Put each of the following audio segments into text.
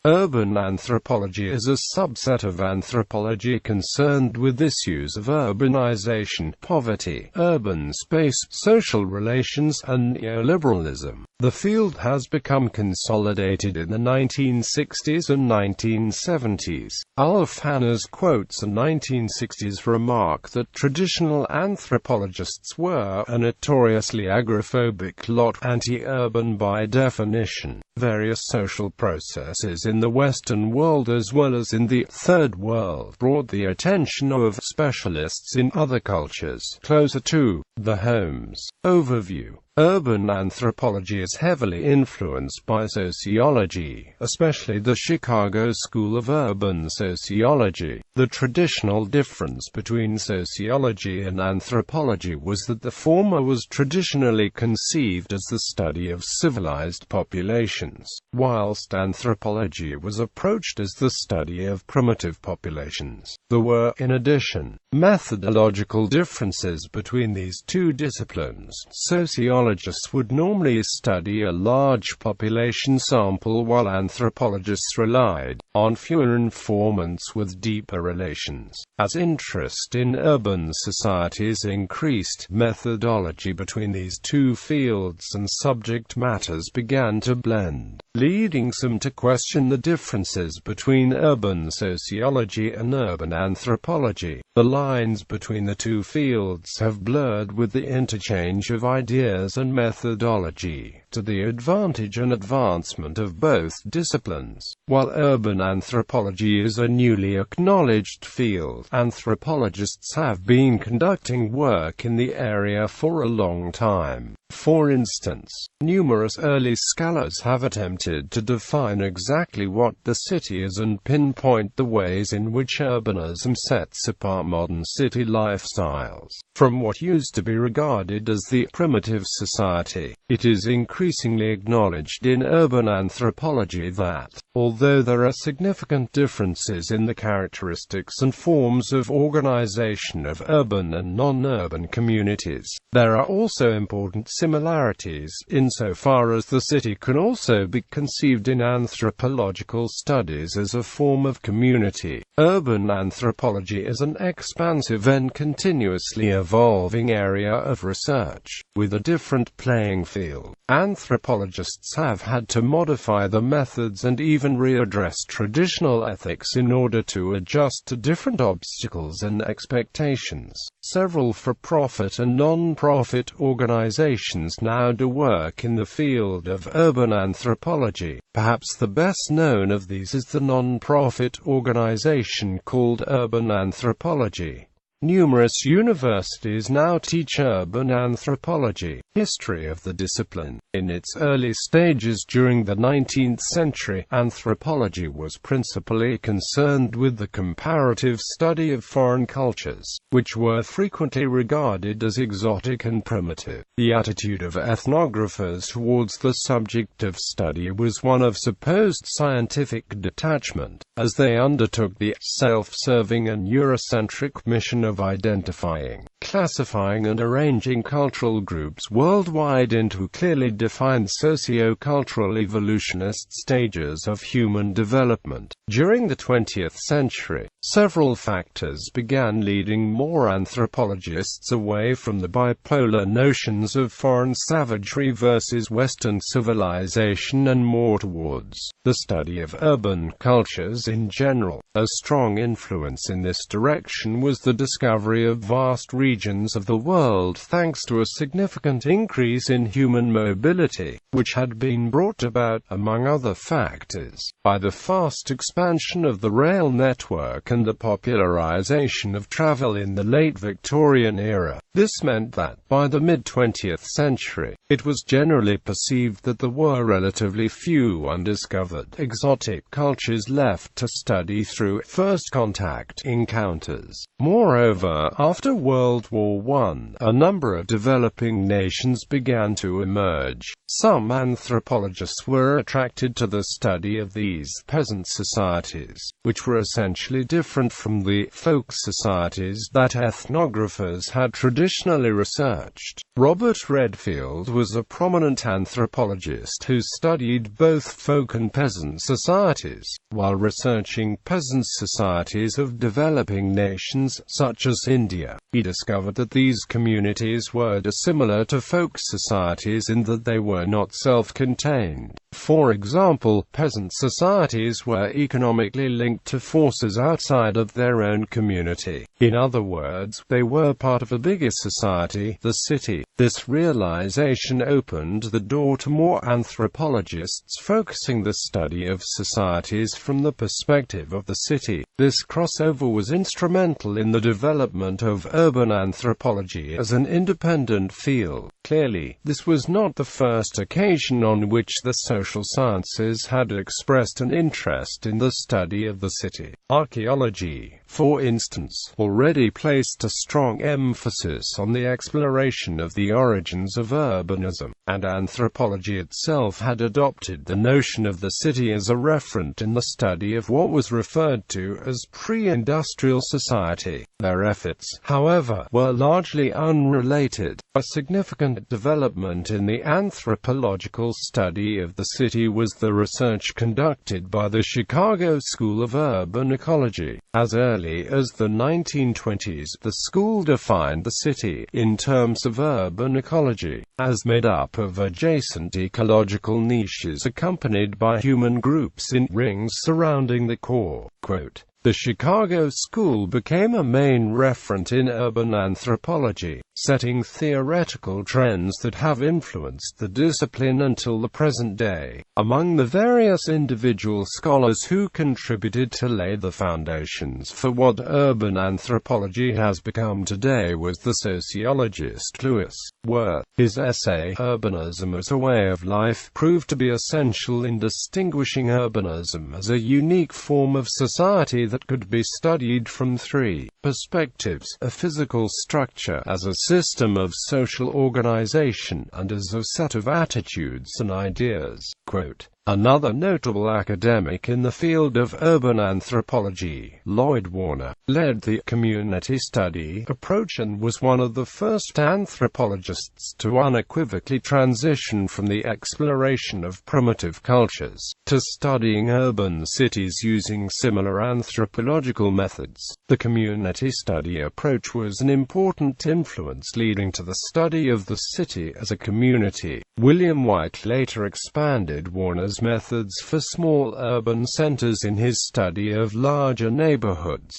Urban anthropology is a subset of anthropology concerned with issues of urbanization, poverty, urban space, social relations, and neoliberalism. The field has become consolidated in the 1960s and 1970s. Alf Hanners quotes a 1960s remark that traditional anthropologists were a notoriously agoraphobic lot, anti-urban by definition. Various social processes in the Western world as well as in the Third World brought the attention of specialists in other cultures closer to the homes. Overview. Urban anthropology is heavily influenced by sociology, especially the Chicago School of Urban Sociology. The traditional difference between sociology and anthropology was that the former was traditionally conceived as the study of civilized populations, whilst anthropology was approached as the study of primitive populations. There were, in addition, methodological differences between these two disciplines. Sociologists would normally study a large population sample, while anthropologists relied on fewer informants with deeper relations. As interest in urban societies increased, methodology between these two fields and subject matters began to blend, leading some to question the differences between urban sociology and urban anthropology. The lines between the two fields have blurred with the interchange of ideas and methodology, to the advantage and advancement of both disciplines. While urban anthropology is a newly acknowledged field, anthropologists have been conducting work in the area for a long time. For instance, numerous early scholars have attempted to define exactly what the city is and pinpoint the ways in which urbanism sets apart modern city lifestyles from what used to be regarded as the primitive society. It is increasingly acknowledged in urban anthropology that, although there are significant differences in the characteristics and forms of organization of urban and non-urban communities, there are also important similarities, insofar as the city can also be conceived in anthropological studies as a form of community. Urban anthropology is an expansive and continuously evolving area of research, with a different playing field. Anthropologists have had to modify the methods and even readdress traditional ethics in order to adjust to different obstacles and expectations. Several for-profit and non-profit organizations now do work in the field of urban anthropology. Perhaps the best known of these is the non-profit organization called Urban Anthropology. Numerous universities now teach urban anthropology. History of the discipline. In its early stages during the 19th century, anthropology was principally concerned with the comparative study of foreign cultures, which were frequently regarded as exotic and primitive. The attitude of ethnographers towards the subject of study was one of supposed scientific detachment, as they undertook the self-serving and Eurocentric mission of identifying, classifying and arranging cultural groups worldwide into clearly defined socio-cultural evolutionist stages of human development. During the 20th century, several factors began leading more anthropologists away from the bipolar notions of foreign savagery versus Western civilization and more towards the study of urban cultures in general. A strong influence in this direction was the discovery of vast regions of the world thanks to a significant increase in human mobility, which had been brought about, among other factors, by the fast expansion of the rail network and the popularization of travel in the late Victorian era. This meant that, by the mid-20th century, it was generally perceived that there were relatively few undiscovered, exotic cultures left to study through first contact encounters. Moreover, after World War I, a number of developing nations began to emerge. Some anthropologists were attracted to the study of these peasant societies, which were essentially different from the folk societies that ethnographers had traditionally traditionally researched. Robert Redfield was a prominent anthropologist who studied both folk and peasant societies. While researching peasant societies of developing nations such as India, he discovered that these communities were dissimilar to folk societies in that they were not self-contained. For example, peasant societies were economically linked to forces outside of their own community. In other words, they were part of a bigger society, the city. This realization opened the door to more anthropologists focusing the study of societies from the perspective of the city. This crossover was instrumental in the development of urban anthropology as an independent field. Clearly, this was not the first occasion on which the social sciences had expressed an interest in the study of the city. Archaeology, for instance, already placed a strong emphasis on the exploration of the origins of urbanism, and anthropology itself had adopted the notion of the city as a referent in the study of what was referred to as pre-industrial society. Their efforts, however, were largely unrelated. A significant development in the anthropological study of the city was the research conducted by the Chicago School of Urban Ecology. As early as the 1920s, the school defined the city, in terms of urban ecology, as made up of adjacent ecological niches accompanied by human groups in rings surrounding the core. Quote, "The Chicago School became a main referent in urban anthropology, setting theoretical trends that have influenced the discipline until the present day. Among the various individual scholars who contributed to lay the foundations for what urban anthropology has become today was the sociologist Lewis Wirth. His essay, Urbanism as a Way of Life, proved to be essential in distinguishing urbanism as a unique form of society that could be studied from three perspectives: a physical structure, as a system of social organization, and as a set of attitudes and ideas." Quote, "Another notable academic in the field of urban anthropology, Lloyd Warner, led the community study approach and was one of the first anthropologists to unequivocally transition from the exploration of primitive cultures to studying urban cities using similar anthropological methods. The community study approach was an important influence leading to the study of the city as a community. William White later expanded Warner's methods for small urban centers in his study of larger neighborhoods.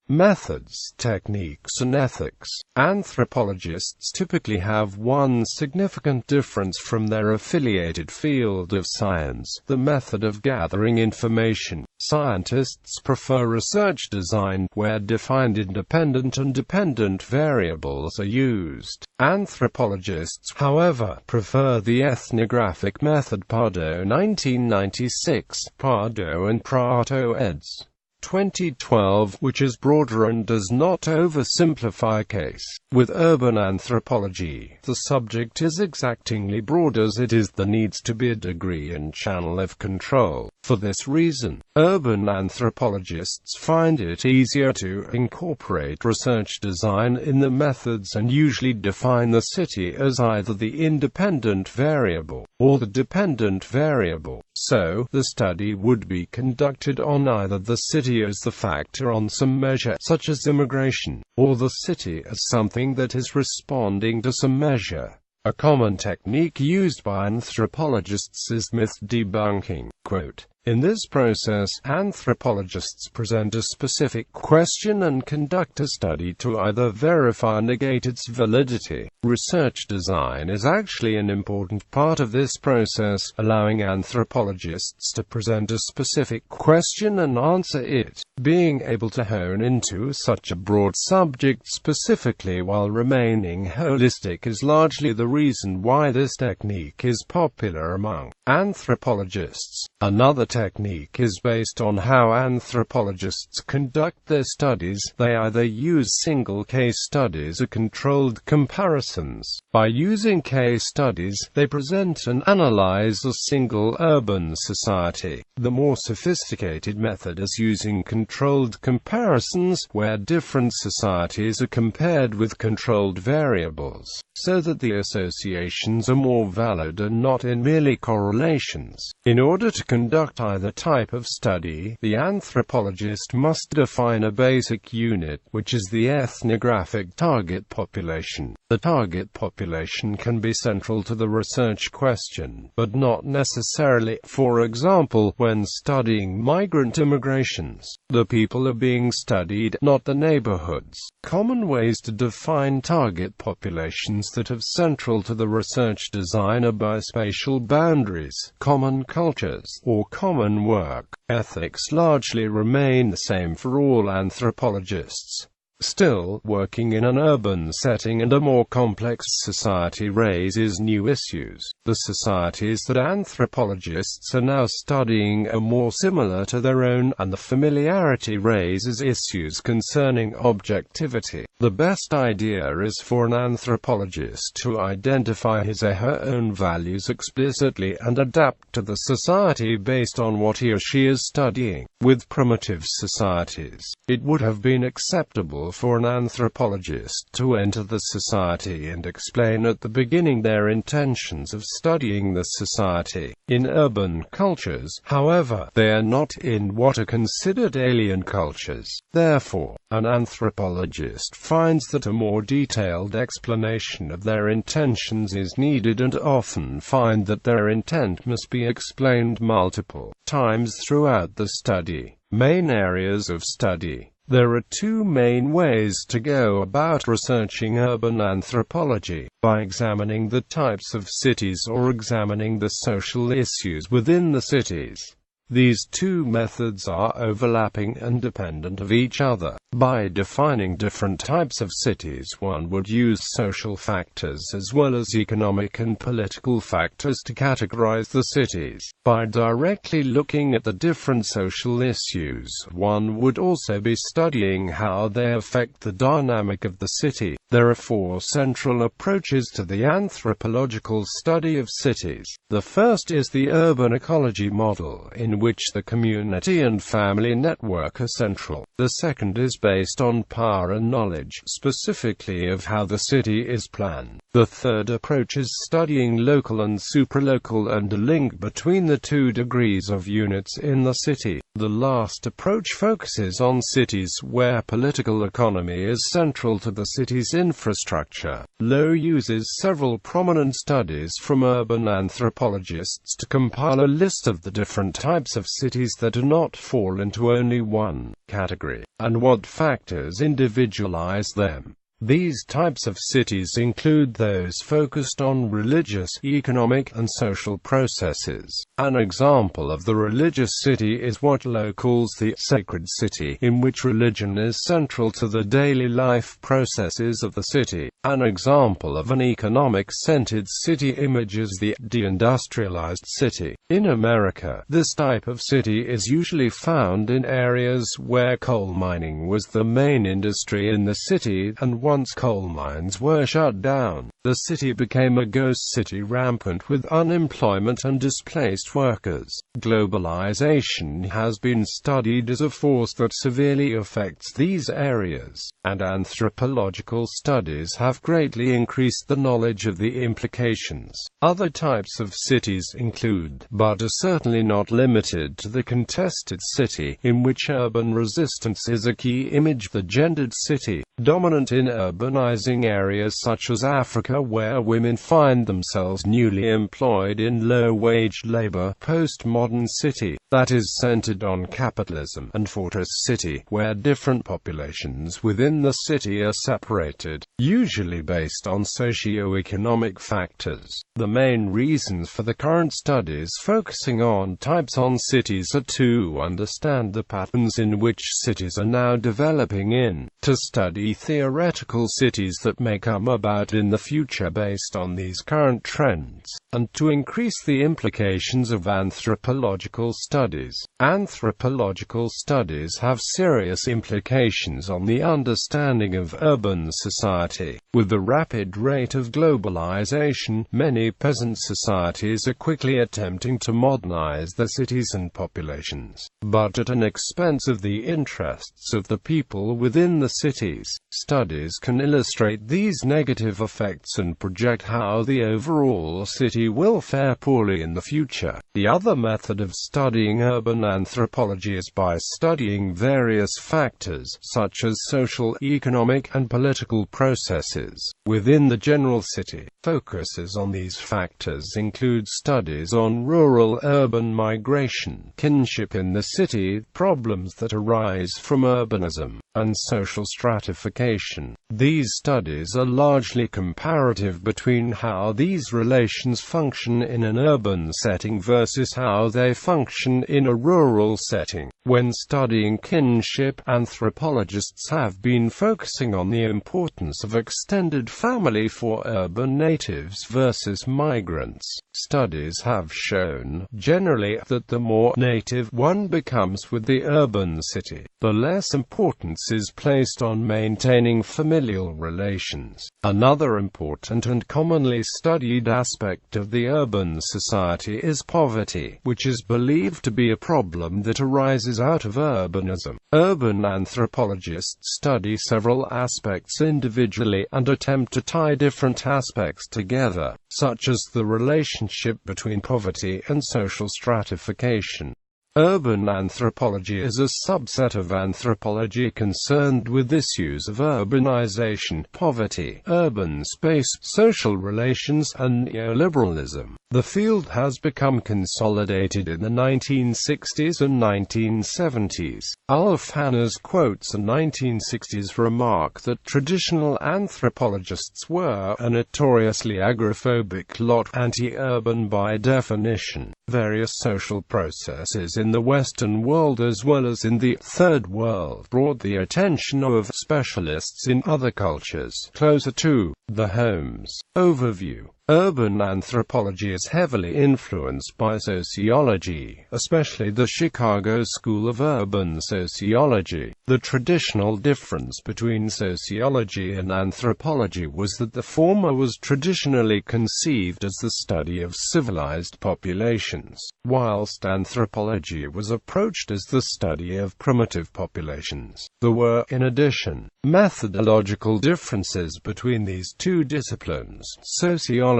Methods, techniques and ethics. Anthropologists typically have one significant difference from their affiliated field of science: the method of gathering information. Scientists prefer research design, where defined independent and dependent variables are used. Anthropologists, however, prefer the ethnographic method. Pardo 1996, Pardo and Prato eds. 2012, which is broader and does not oversimplify a case. With urban anthropology, the subject is exactingly broad as it is. There needs to be a degree and channel of control. For this reason, urban anthropologists find it easier to incorporate research design in the methods and usually define the city as either the independent variable or the dependent variable. So, the study would be conducted on either the city as the factor on some measure, such as immigration, or the city as something that is responding to some measure. A common technique used by anthropologists is myth debunking. Quote, "In this process, anthropologists present a specific question and conduct a study to either verify or negate its validity. Research design is actually an important part of this process, allowing anthropologists to present a specific question and answer it. Being able to hone into such a broad subject specifically while remaining holistic is largely the reason why this technique is popular among anthropologists." Another technique is based on how anthropologists conduct their studies. They either use single case studies or controlled comparison comparisons. By using case studies, they present and analyze a single urban society. The more sophisticated method is using controlled comparisons, where different societies are compared with controlled variables, so that the associations are more valid and not in merely correlations. In order to conduct either type of study, the anthropologist must define a basic unit, which is the ethnographic target population. The target population can be central to the research question, but not necessarily. For example, when studying migrant immigrations, the people are being studied, not the neighborhoods. Common ways to define target populations that are central to the research design are by spatial boundaries, common cultures, or common work. Ethics largely remain the same for all anthropologists. Still, working in an urban setting and a more complex society raises new issues. The societies that anthropologists are now studying are more similar to their own, and the familiarity raises issues concerning objectivity. The best idea is for an anthropologist to identify his or her own values explicitly and adapt to the society based on what he or she is studying. With primitive societies, it would have been acceptable for an anthropologist to enter the society and explain at the beginning their intentions of studying the society. In urban cultures, however, they are not in what are considered alien cultures. Therefore, an anthropologist finds that a more detailed explanation of their intentions is needed, and often find that their intent must be explained multiple times throughout the study. Main areas of study. There are two main ways to go about researching urban anthropology: by examining the types of cities or examining the social issues within the cities. These two methods are overlapping and dependent of each other. By defining different types of cities, one would use social factors as well as economic and political factors to categorize the cities. By directly looking at the different social issues, one would also be studying how they affect the dynamic of the city. There are four central approaches to the anthropological study of cities. The first is the urban ecology model, in which the community and family network are central. The second is based on power and knowledge, specifically of how the city is planned. The third approach is studying local and supralocal and a link between the two degrees of units in the city. The last approach focuses on cities where political economy is central to the city's infrastructure. Lowe uses several prominent studies from urban anthropologists to compile a list of the different types of cities that do not fall into only one category, and what factors individualize them. These types of cities include those focused on religious, economic, and social processes. An example of the religious city is what Lowe calls the sacred city, in which religion is central to the daily life processes of the city. An example of an economic-centered city image is the deindustrialized city. In America, this type of city is usually found in areas where coal mining was the main industry in the city, and once coal mines were shut down, the city became a ghost city rampant with unemployment and displaced workers. Globalization has been studied as a force that severely affects these areas, and anthropological studies have greatly increased the knowledge of the implications. Other types of cities include, but are certainly not limited to, the contested city, in which urban resistance is a key image. The gendered city, dominant in urbanizing areas such as Africa, where women find themselves newly employed in low-wage labor. Postmodern city, that is centered on capitalism. And fortress city, where different populations within the city are separated, usually based on socio-economic factors. The main reasons for the current studies focusing on types on cities are to understand the patterns in which cities are now developing in, to study theoretical cities that may come about in the future. future based on these current trends, and to increase the implications of anthropological studies. Anthropological studies have serious implications on the understanding of urban society. With the rapid rate of globalization, many peasant societies are quickly attempting to modernize their cities and populations, but at an expense of the interests of the people within the cities. Studies can illustrate these negative effects and project how the overall city will fare poorly in the future. The other method of studying urban anthropology is by studying various factors, such as social, economic, and political processes, within the general city. Focuses on these factors include studies on rural-urban migration, kinship in the city, problems that arise from urbanism, and social stratification. These studies are largely comparative between how these relations function in an urban setting versus how they function in a rural setting. When studying kinship, anthropologists have been focusing on the importance of extended family for urban natives versus migrants. Studies have shown, generally, that the more native one becomes with the urban city, the less importance is placed on maintaining familial relations. Another important and commonly studied aspect of the urban society is poverty, which is believed to be a problem that arises out of urbanism. Urban anthropologists study several aspects individually and attempt to tie different aspects together, such as the relationship between poverty and social stratification. Urban anthropology is a subset of anthropology concerned with issues of urbanization, poverty, urban space, social relations, and neoliberalism. The field has become consolidated in the 1960s and 1970s. Alf Hanna's quotes a 1960s remark that traditional anthropologists were a notoriously agoraphobic lot, anti-urban by definition. Various social processes in the Western world as well as in the Third World brought the attention of specialists in other cultures closer to the homes. Overview. Urban anthropology is heavily influenced by sociology, especially the Chicago School of Urban Sociology. The traditional difference between sociology and anthropology was that the former was traditionally conceived as the study of civilized populations, whilst anthropology was approached as the study of primitive populations. There were, in addition, methodological differences between these two disciplines. Sociologists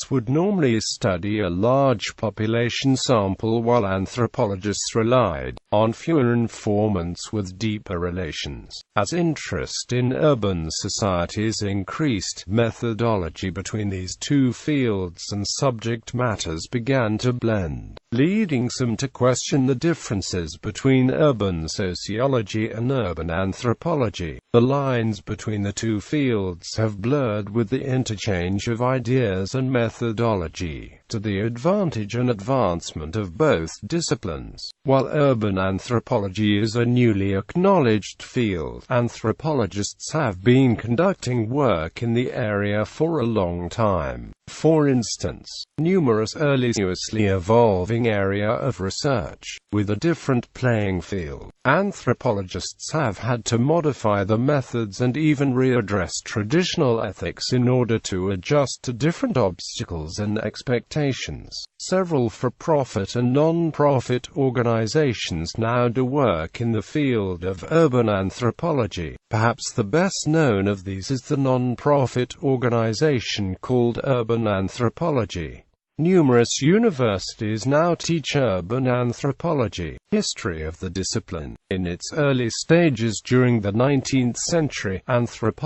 would normally study a large population sample while anthropologists relied on fewer informants with deeper relations. As interest in urban societies increased, methodology between these two fields and subject matters began to blend, leading some to question the differences between urban sociology and urban anthropology. The lines between the two fields have blurred with the interchange of ideas and methodology, to the advantage and advancement of both disciplines. While urban anthropology is a newly acknowledged field, anthropologists have been conducting work in the area for a long time. For instance, numerous early-usly evolving area of research, with a different playing field. Anthropologists have had to modify the methods and even readdress traditional ethics in order to adjust to different obstacles and expectations. Several for-profit and non-profit organizations now do work in the field of urban anthropology. Perhaps the best known of these is the non-profit organization called Urban Anthropology. Numerous universities now teach urban anthropology. History of the discipline. In its early stages during the 19th century,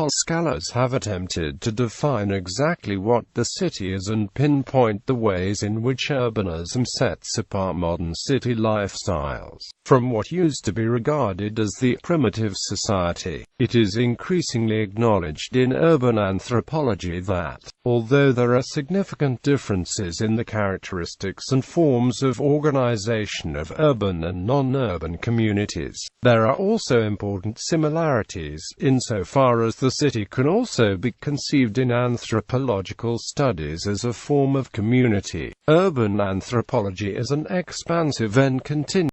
scholars have attempted to define exactly what the city is and pinpoint the ways in which urbanism sets apart modern city lifestyles from what used to be regarded as the primitive society. It is increasingly acknowledged in urban anthropology that Although there are significant differences in the characteristics and forms of organization of urban and non-urban communities, there are also important similarities, insofar as the city can also be conceived in anthropological studies as a form of community. Urban anthropology is an expansive and continuous